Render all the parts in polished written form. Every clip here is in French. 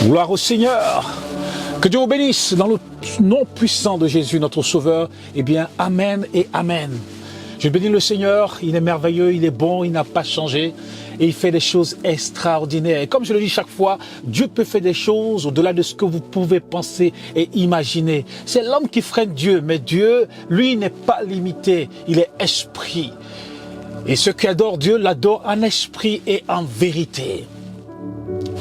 Gloire au Seigneur. Que Dieu vous bénisse dans le nom puissant de Jésus, notre Sauveur. Eh bien, Amen et Amen. Je bénis le Seigneur, il est merveilleux, il est bon, il n'a pas changé et il fait des choses extraordinaires. Et comme je le dis chaque fois, Dieu peut faire des choses au-delà de ce que vous pouvez penser et imaginer. C'est l'homme qui freine Dieu, mais Dieu, lui, n'est pas limité, il est esprit. Et ceux qui adorent Dieu l'adorent en esprit et en vérité.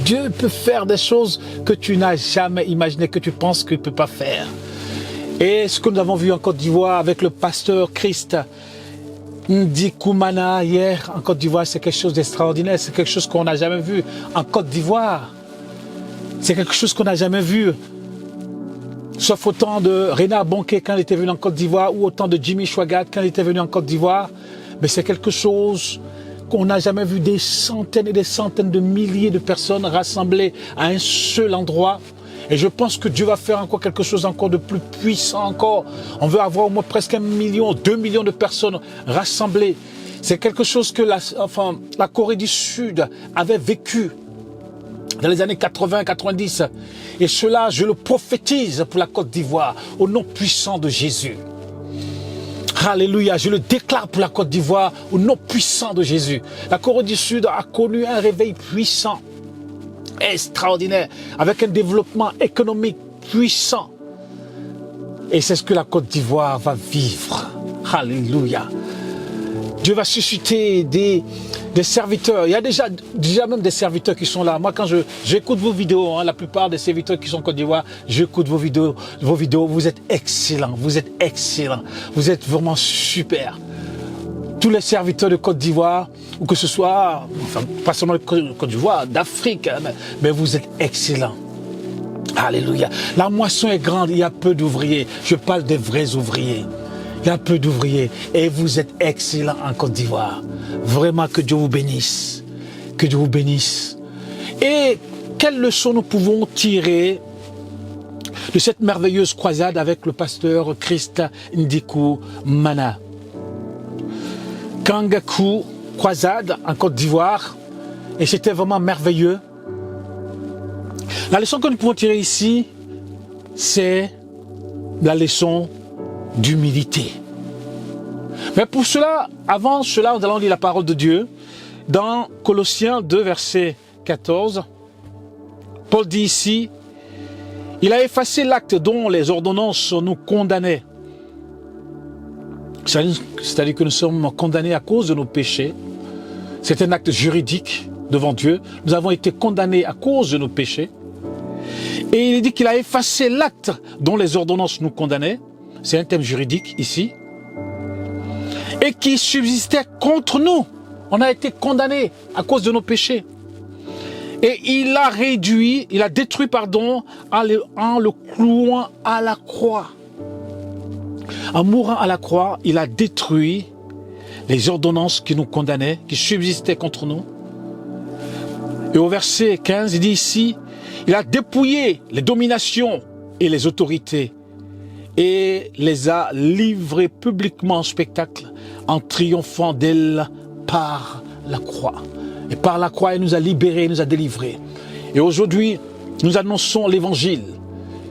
Dieu peut faire des choses que tu n'as jamais imaginées, que tu penses qu'il ne peut pas faire. Et ce que nous avons vu en Côte d'Ivoire avec le pasteur Christ Ndikoumana hier en Côte d'Ivoire, c'est quelque chose d'extraordinaire, c'est quelque chose qu'on n'a jamais vu en Côte d'Ivoire. C'est quelque chose qu'on n'a jamais vu. Sauf autant de Renard Bonquet quand il était venu en Côte d'Ivoire ou autant de Jimmy Chouagat quand il était venu en Côte d'Ivoire. Mais c'est quelque chose qu'on n'a jamais vu, des centaines et des centaines de milliers de personnes rassemblées à un seul endroit. Et je pense que Dieu va faire encore quelque chose encore de plus puissant encore. On veut avoir au moins presque 1 million, 2 millions de personnes rassemblées. C'est quelque chose que la Corée du Sud avait vécu dans les années 80-90. Et cela, je le prophétise pour la Côte d'Ivoire, au nom puissant de Jésus. Alléluia, je le déclare pour la Côte d'Ivoire au nom puissant de Jésus. La Corée du Sud a connu un réveil puissant, extraordinaire, avec un développement économique puissant. Et c'est ce que la Côte d'Ivoire va vivre. Alléluia. Dieu va susciter des serviteurs. Il y a déjà même des serviteurs qui sont là. Moi, quand j'écoute vos vidéos, la plupart des serviteurs qui sont en Côte d'Ivoire, j'écoute vos vidéos. Vous êtes excellents. Vous êtes excellents. Vous êtes vraiment super. Tous les serviteurs de Côte d'Ivoire, ou que ce soit, pas seulement de Côte d'Ivoire, d'Afrique, mais vous êtes excellents. Alléluia. La moisson est grande, il y a peu d'ouvriers. Je parle des vrais ouvriers. Il y a peu d'ouvriers et vous êtes excellents en Côte d'Ivoire. Vraiment que Dieu vous bénisse. Que Dieu vous bénisse. Et quelle leçon nous pouvons tirer de cette merveilleuse croisade avec le pasteur Christ Ndikoumana? Kangaku croisade en Côte d'Ivoire et c'était vraiment merveilleux. La leçon que nous pouvons tirer ici, c'est la leçon d'humilité. Mais pour cela, avant cela, nous allons lire la parole de Dieu. Dans Colossiens 2, verset 14, Paul dit ici, « Il a effacé l'acte dont les ordonnances nous condamnaient. » C'est-à-dire que nous sommes condamnés à cause de nos péchés. C'est un acte juridique devant Dieu. Nous avons été condamnés à cause de nos péchés. Et il dit qu'il a effacé l'acte dont les ordonnances nous condamnaient. C'est un thème juridique ici. Et qui subsistait contre nous. On a été condamnés à cause de nos péchés. Et il a détruit, en le clouant à la croix. En mourant à la croix, il a détruit les ordonnances qui nous condamnaient, qui subsistaient contre nous. Et au verset 15, il dit ici, il a dépouillé les dominations et les autorités et les a livrées publiquement en spectacle en triomphant d'elles par la croix. Et par la croix, il nous a libérés, il nous a délivrés. Et aujourd'hui, nous annonçons l'évangile.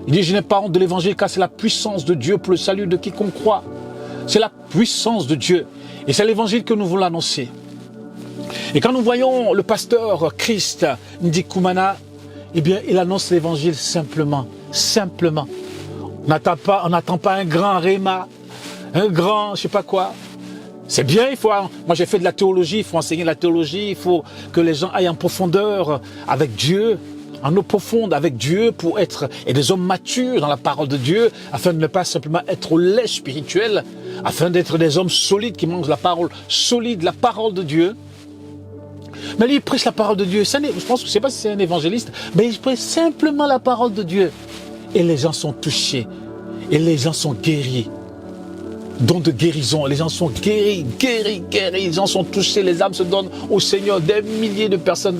Il dit, je n'ai pas honte de l'évangile car c'est la puissance de Dieu pour le salut de quiconque croit. C'est la puissance de Dieu. Et c'est l'évangile que nous voulons annoncer. Et quand nous voyons le pasteur Christ Ndikoumana, eh bien, il annonce l'évangile simplement. Simplement. On n'attend pas un grand réma, un grand, je sais pas quoi. C'est bien, moi j'ai fait de la théologie, il faut enseigner la théologie, il faut que les gens aillent en profondeur avec Dieu, en eau profonde avec Dieu pour être des hommes matures dans la parole de Dieu, afin de ne pas simplement être au lait spirituel, afin d'être des hommes solides qui mangent la parole solide, la parole de Dieu. Mais lui, il prêche la parole de Dieu. Je ne sais pas si c'est un évangéliste, mais il prêche simplement la parole de Dieu. Et les gens sont touchés. Et les gens sont guéris. Don de guérison. Les gens sont guéris. Les gens sont touchés. Les âmes se donnent au Seigneur. Des milliers de personnes.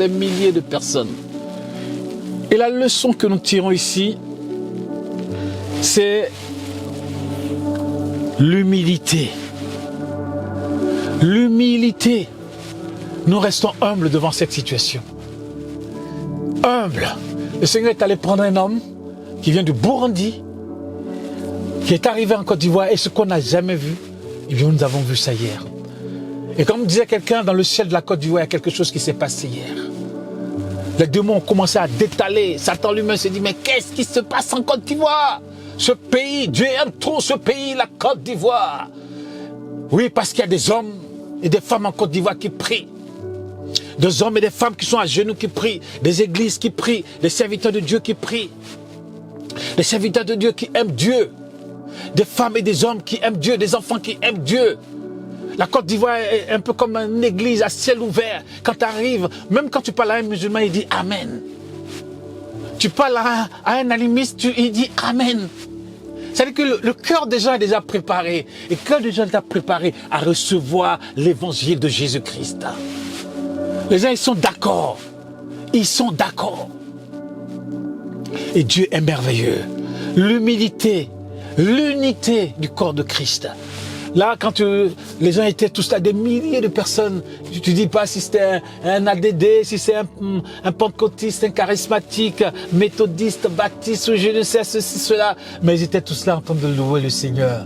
Et la leçon que nous tirons ici, c'est l'humilité. L'humilité. Nous restons humbles devant cette situation. Humbles. Le Seigneur est allé prendre un homme qui vient du Burundi, qui est arrivé en Côte d'Ivoire, et ce qu'on n'a jamais vu, eh bien, nous avons vu ça hier. Et comme disait quelqu'un, dans le ciel de la Côte d'Ivoire, il y a quelque chose qui s'est passé hier. Les démons ont commencé à détaler. Satan lui-même s'est dit, mais qu'est-ce qui se passe en Côte d'Ivoire? Ce pays, Dieu aime trop ce pays, la Côte d'Ivoire. Oui, parce qu'il y a des hommes et des femmes en Côte d'Ivoire qui prient. Des hommes et des femmes qui sont à genoux qui prient. Des églises qui prient. Des serviteurs de Dieu qui prient. Des serviteurs de Dieu qui aiment Dieu. Des femmes et des hommes qui aiment Dieu. Des enfants qui aiment Dieu. La Côte d'Ivoire est un peu comme une église à ciel ouvert. Quand tu arrives, même quand tu parles à un musulman, il dit Amen. Tu parles à un animiste, il dit Amen. C'est-à-dire que le cœur des gens est déjà préparé. Et le cœur des gens est déjà préparé à recevoir l'évangile de Jésus-Christ. Les gens, ils sont d'accord. Ils sont d'accord. Et Dieu est merveilleux. L'humilité, l'unité du corps de Christ. Là, quand les gens étaient tous là, des milliers de personnes, tu ne dis pas si c'était un ADD, si c'est un pentecôtiste, un charismatique, méthodiste, baptiste, ou je ne sais, ceci, cela. Mais ils étaient tous là en train de louer le Seigneur,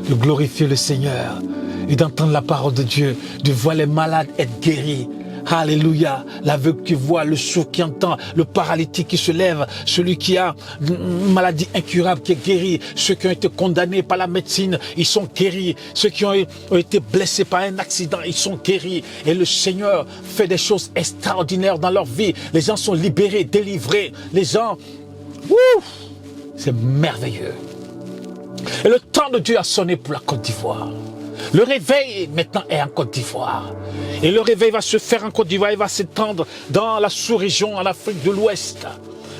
de glorifier le Seigneur, et d'entendre la parole de Dieu, de voir les malades être guéris. Alléluia, l'aveugle qui voit, le sourd qui entend, le paralytique qui se lève, celui qui a une maladie incurable qui est guéri, ceux qui ont été condamnés par la médecine, ils sont guéris, ceux qui ont été blessés par un accident, ils sont guéris, et le Seigneur fait des choses extraordinaires dans leur vie, les gens sont libérés, délivrés, les gens, c'est merveilleux. Et le temps de Dieu a sonné pour la Côte d'Ivoire. Le réveil maintenant est en Côte d'Ivoire. Et le réveil va se faire en Côte d'Ivoire, il va s'étendre dans la sous-région, en Afrique de l'Ouest.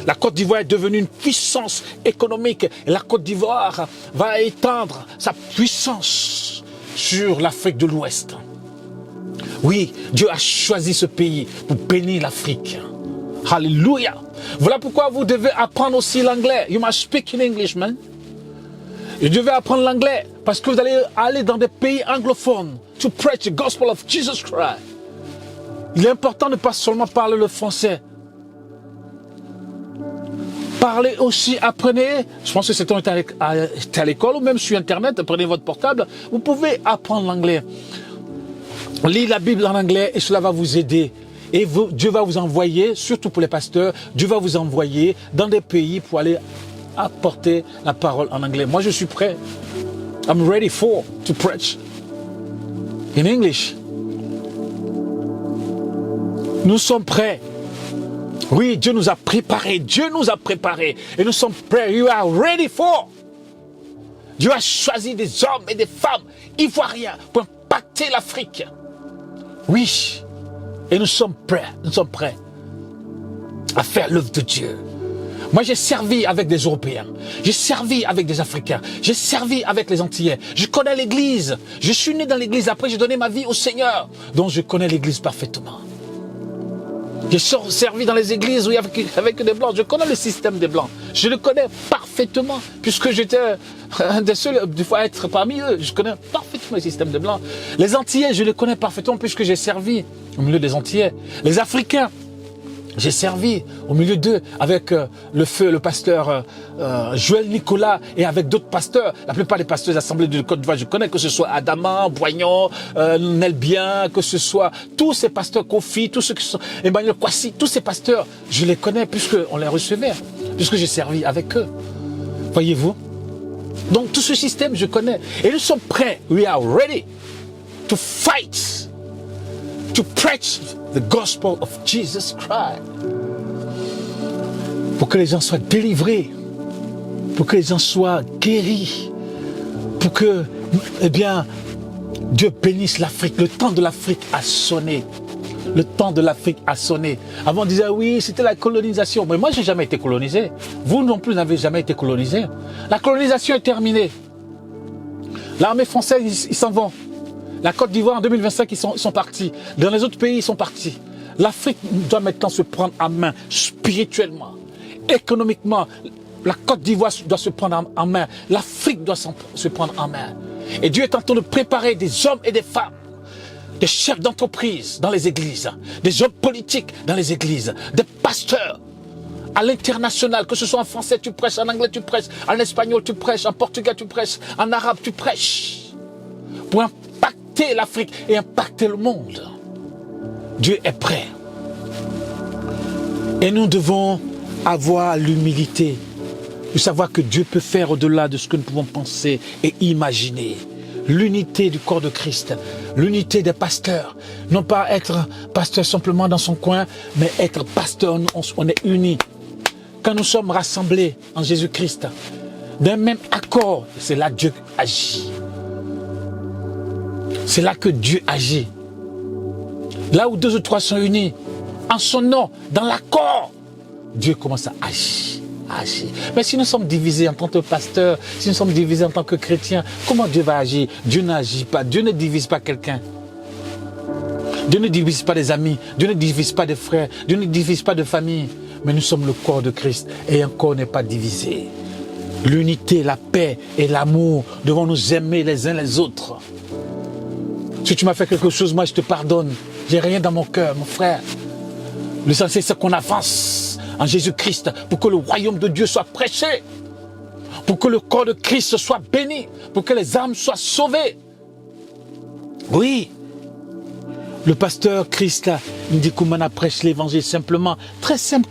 La Côte d'Ivoire est devenue une puissance économique. Et la Côte d'Ivoire va étendre sa puissance sur l'Afrique de l'Ouest. Oui, Dieu a choisi ce pays pour bénir l'Afrique. Alléluia. Voilà pourquoi vous devez apprendre aussi l'anglais. You must speak in English, man. Vous devez apprendre l'anglais parce que vous allez aller dans des pays anglophones to preach the gospel of Jesus Christ. Il est important de ne pas seulement parler le français. Parlez aussi, apprenez, je pense que c'est à l'école ou même sur Internet, prenez votre portable, vous pouvez apprendre l'anglais. Lisez la Bible en anglais et cela va vous aider. Et Dieu va vous envoyer, surtout pour les pasteurs, Dieu va vous envoyer dans des pays pour aller apporter la parole en anglais. Moi, je suis prêt. I'm ready to preach in English. Nous sommes prêts. Oui, Dieu nous a préparés. Dieu nous a préparés. Et nous sommes prêts. You are ready for. Dieu a choisi des hommes et des femmes ivoiriens pour impacter l'Afrique. Oui. Et nous sommes prêts. Nous sommes prêts à faire l'œuvre de Dieu. Moi, j'ai servi avec des Européens, j'ai servi avec des Africains, j'ai servi avec les Antillais. Je connais l'Église, je suis né dans l'Église, après j'ai donné ma vie au Seigneur. Donc je connais l'Église parfaitement. J'ai servi dans les églises où il y avait avec des Blancs, je connais le système des Blancs. Je le connais parfaitement, puisque j'étais un des seuls des fois à être parmi eux. Je connais parfaitement le système des Blancs. Les Antillais, je les connais parfaitement, puisque j'ai servi au milieu des Antillais. Les Africains, j'ai servi au milieu d'eux avec le pasteur Joël Nicolas et avec d'autres pasteurs. La plupart des pasteurs des assemblées de Côte d'Ivoire, je connais, que ce soit Adama, Boignon, Nelbien, que ce soit tous ces pasteurs Kofi, tous ceux qui sont Emmanuel Kwasi, tous ces pasteurs, je les connais puisqu'on les recevait, puisque j'ai servi avec eux. Voyez-vous? Donc tout ce système, je connais. Et nous sommes prêts. We are ready to fight, to preach the gospel of Jesus Christ. Pour que les gens soient délivrés, pour que les gens soient guéris, pour que, eh bien, Dieu bénisse l'Afrique. Le temps de l'Afrique a sonné. Le temps de l'Afrique a sonné. Avant on disait oui, c'était la colonisation. Mais moi, j'ai jamais été colonisé. Vous non plus n'avez jamais été colonisé. La colonisation est terminée. L'armée française, ils s'en vont. La Côte d'Ivoire en 2025, ils sont partis. Dans les autres pays, ils sont partis. L'Afrique doit maintenant se prendre en main spirituellement, économiquement. La Côte d'Ivoire doit se prendre en main. L'Afrique doit se prendre en main. Et Dieu est en train de préparer des hommes et des femmes, des chefs d'entreprise dans les églises, des hommes politiques dans les églises, des pasteurs. à l'international, que ce soit en français tu prêches, en anglais tu prêches, en espagnol tu prêches, en portugais tu prêches, en arabe tu prêches, pour impacter l'Afrique et impacter le monde. Dieu est prêt. Et nous devons avoir l'humilité de savoir que Dieu peut faire au-delà de ce que nous pouvons penser et imaginer. L'unité du corps de Christ, l'unité des pasteurs. Non pas être pasteur simplement dans son coin, mais être pasteur, on est unis. Quand nous sommes rassemblés en Jésus-Christ, d'un même accord, c'est là que Dieu agit. C'est là que Dieu agit. Là où 2 ou 3 sont unis, en son nom, dans l'accord, Dieu commence à agir. Mais si nous sommes divisés en tant que pasteurs, si nous sommes divisés en tant que chrétiens, comment Dieu va agir? Dieu n'agit pas, Dieu ne divise pas quelqu'un. Dieu ne divise pas des amis, Dieu ne divise pas des frères, Dieu ne divise pas de famille. Mais nous sommes le corps de Christ et un corps n'est pas divisé. L'unité, la paix et l'amour devons nous aimer les uns les autres. Si tu m'as fait quelque chose, moi je te pardonne. J'ai rien dans mon cœur, mon frère. L'essentiel c'est qu'on avance en Jésus-Christ pour que le royaume de Dieu soit prêché, pour que le corps de Christ soit béni, pour que les âmes soient sauvées. Oui, le pasteur Christ là, Ndikoumana prêche l'évangile simplement, très simple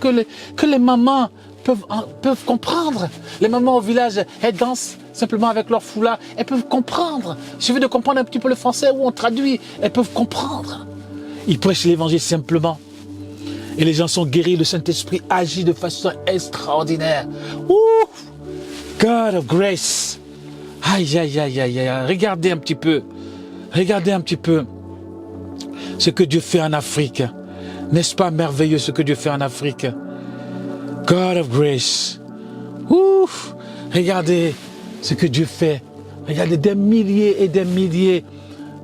que les mamans peuvent comprendre. Les mamans au village, elles dansent simplement avec leur foulard, elles peuvent comprendre. Il suffit de comprendre un petit peu le français où on traduit, elles peuvent comprendre. Ils prêchent l'évangile simplement. Et les gens sont guéris, le Saint-Esprit agit de façon extraordinaire. Ouh! God of grace. Aïe, aïe, aïe, aïe, aïe. Regardez un petit peu ce que Dieu fait en Afrique. N'est-ce pas merveilleux ce que Dieu fait en Afrique? God of grace. Ouh! Regardez ce que Dieu fait. Regardez des milliers et des milliers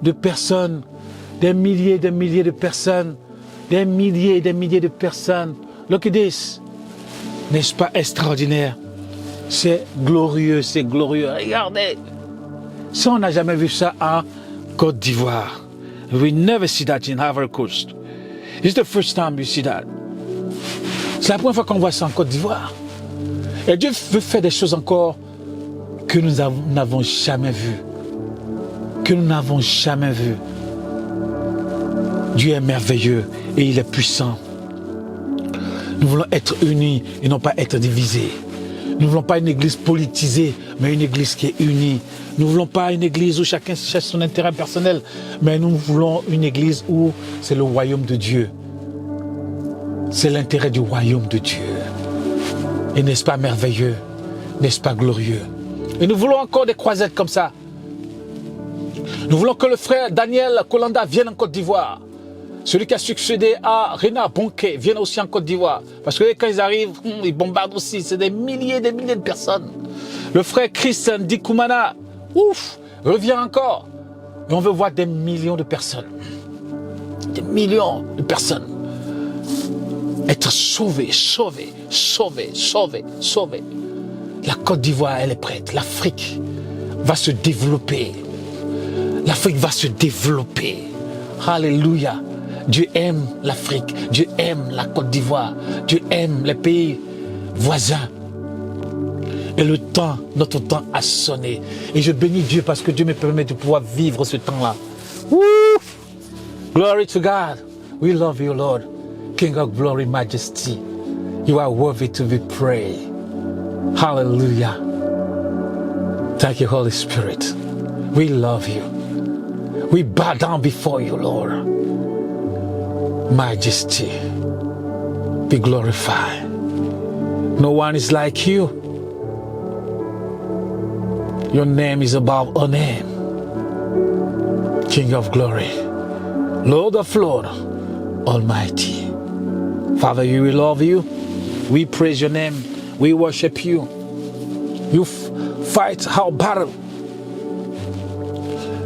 de personnes. Des milliers et des milliers de personnes. Des milliers et des milliers de personnes. Look at this. N'est-ce pas extraordinaire? C'est glorieux, c'est glorieux. Regardez. Ça, on n'a jamais vu ça en Côte d'Ivoire. We never see that in Ivory Coast. It's the first time you see that. C'est la première fois qu'on voit ça en Côte d'Ivoire. Et Dieu veut faire des choses encore que nous n'avons jamais vues. Que nous n'avons jamais vues. Dieu est merveilleux et il est puissant. Nous voulons être unis et non pas être divisés. Nous ne voulons pas une église politisée, mais une église qui est unie. Nous ne voulons pas une église où chacun cherche son intérêt personnel, mais nous voulons une église où c'est le royaume de Dieu. C'est l'intérêt du royaume de Dieu. Et n'est-ce pas merveilleux? N'est-ce pas glorieux? Et nous voulons encore des croisades comme ça. Nous voulons que le frère Daniel Kolanda vienne en Côte d'Ivoire. Celui qui a succédé à Rena Bonke vienne aussi en Côte d'Ivoire. Parce que quand ils arrivent, ils bombardent aussi. C'est des milliers de personnes. Le frère Christian Ndikoumana, revient encore. Et on veut voir des millions de personnes. Des millions de personnes. Être sauvées. La Côte d'Ivoire, elle est prête. L'Afrique va se développer. L'Afrique va se développer. Alléluia. Dieu aime l'Afrique. Dieu aime la Côte d'Ivoire. Dieu aime les pays voisins. Et notre temps a sonné. Et je bénis Dieu parce que Dieu me permet de pouvoir vivre ce temps-là. Glory to God. We love you, Lord. King of glory, majesty. You are worthy to be praised. Hallelujah. Thank you, Holy Spirit. We love you. We bow down before you, Lord. Majesty, be glorified. No one is like you. Your name is above all name. King of glory, Lord of Lords, Almighty. Father, we love you. We praise your name. We worship you. You fight our battle.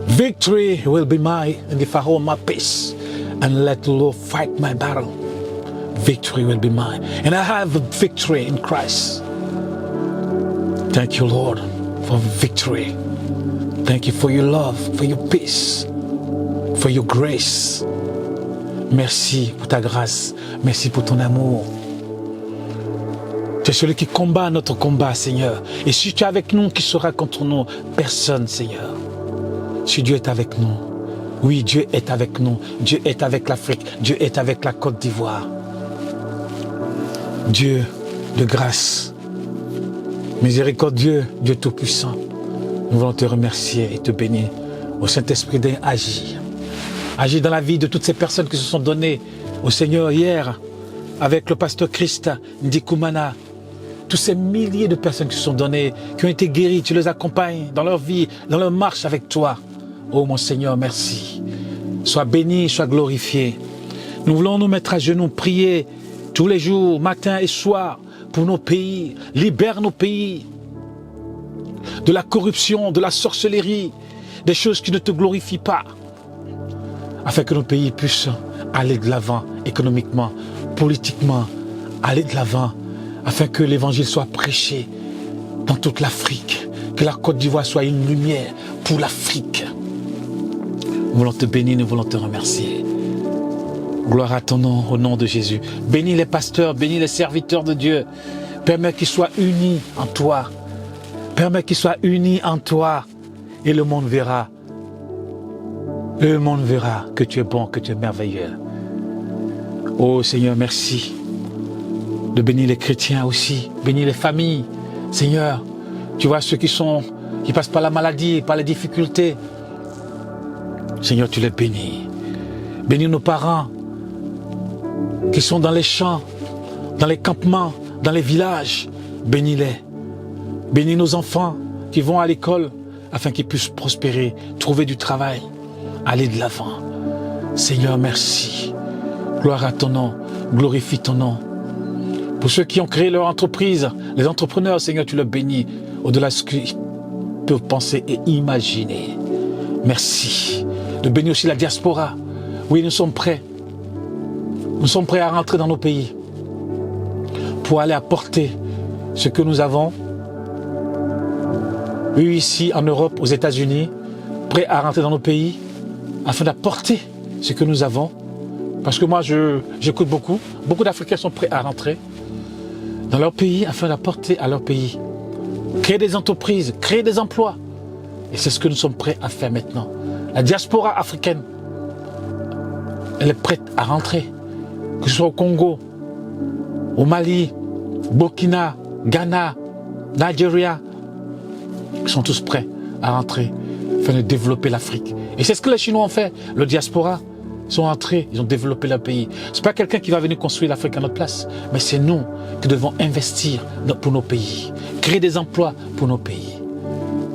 Victory will be mine, and if I hold my peace and let the Lord fight my battle, victory will be mine. And I have a victory in Christ. Thank you, Lord, for victory. Thank you for your love, for your peace, for your grace. Merci pour ta grâce. Merci pour ton amour. Tu es celui qui combat notre combat, Seigneur. Et si tu es avec nous, qui sera contre nous? Personne, Seigneur. Si Dieu est avec nous, oui, Dieu est avec nous. Dieu est avec l'Afrique. Dieu est avec la Côte d'Ivoire. Dieu de grâce, miséricordieux, Dieu Tout-Puissant, nous voulons te remercier et te bénir. Au Saint-Esprit d'agir. Agir dans la vie de toutes ces personnes qui se sont données au Seigneur hier, avec le pasteur Christ Ndikumana. Tous ces milliers de personnes qui se sont données, qui ont été guéries, tu les accompagnes dans leur vie, dans leur marche avec toi. Oh mon Seigneur, merci. Sois béni, sois glorifié. Nous voulons nous mettre à genoux, prier tous les jours, matin et soir, pour nos pays. Libère nos pays de la corruption, de la sorcellerie, des choses qui ne te glorifient pas, afin que nos pays puissent aller de l'avant économiquement, politiquement, aller de l'avant, afin que l'évangile soit prêché dans toute l'Afrique, que la Côte d'Ivoire soit une lumière pour l'Afrique. Nous voulons te bénir, nous voulons te remercier. Gloire à ton nom, au nom de Jésus. Bénis les pasteurs, bénis les serviteurs de Dieu. Permets qu'ils soient unis en toi. Permets qu'ils soient unis en toi. Et le monde verra. Le monde verra que tu es bon, que tu es merveilleux. Oh Seigneur, merci de bénir les chrétiens aussi, bénir les familles. Seigneur, tu vois ceux qui passent par la maladie, par les difficultés. Seigneur, tu les bénis. Bénis nos parents qui sont dans les champs, dans les campements, dans les villages. Bénis-les. Bénis nos enfants qui vont à l'école afin qu'ils puissent prospérer, trouver du travail, aller de l'avant. Seigneur, merci. Gloire à ton nom. Glorifie ton nom. Pour ceux qui ont créé leur entreprise, les entrepreneurs, Seigneur, tu les bénis au-delà de ce qu'ils peuvent penser et imaginer. Merci. De bénir aussi la diaspora. Oui, nous sommes prêts. Nous sommes prêts à rentrer dans nos pays pour aller apporter ce que nous avons eu ici en Europe, aux États-Unis, prêts à rentrer dans nos pays afin d'apporter ce que nous avons. Parce que moi, j'écoute beaucoup d'Africains sont prêts à rentrer dans leur pays afin d'apporter à leur pays. Créer des entreprises, créer des emplois. Et c'est ce que nous sommes prêts à faire maintenant. La diaspora africaine, elle est prête à rentrer. Que ce soit au Congo, au Mali, Burkina, Ghana, Nigeria, ils sont tous prêts à rentrer afin de développer l'Afrique. Et c'est ce que les Chinois ont fait. Le diaspora sont entrés, ils ont développé leur pays. Ce n'est pas quelqu'un qui va venir construire l'Afrique à notre place, mais c'est nous qui devons investir pour nos pays, créer des emplois pour nos pays.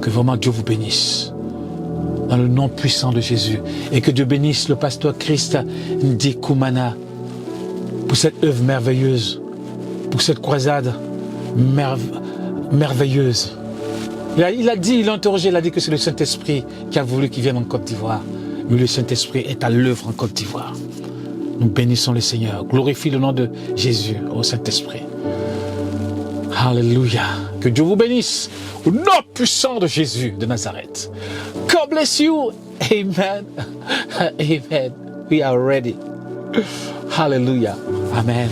Que vraiment Dieu vous bénisse. Dans le nom puissant de Jésus. Et que Dieu bénisse le pasteur Christ Ndikumana pour cette œuvre merveilleuse, pour cette croisade merveilleuse. Il a interrogé, il a dit que c'est le Saint-Esprit qui a voulu qu'il vienne en Côte d'Ivoire. Mais le Saint-Esprit est à l'œuvre en Côte d'Ivoire. Nous bénissons le Seigneur. Glorifie le nom de Jésus au Saint-Esprit. Alléluia. Que Dieu vous bénisse. Au nom puissant de Jésus de Nazareth. God bless you. Amen. Amen. We are ready. Hallelujah. Amen.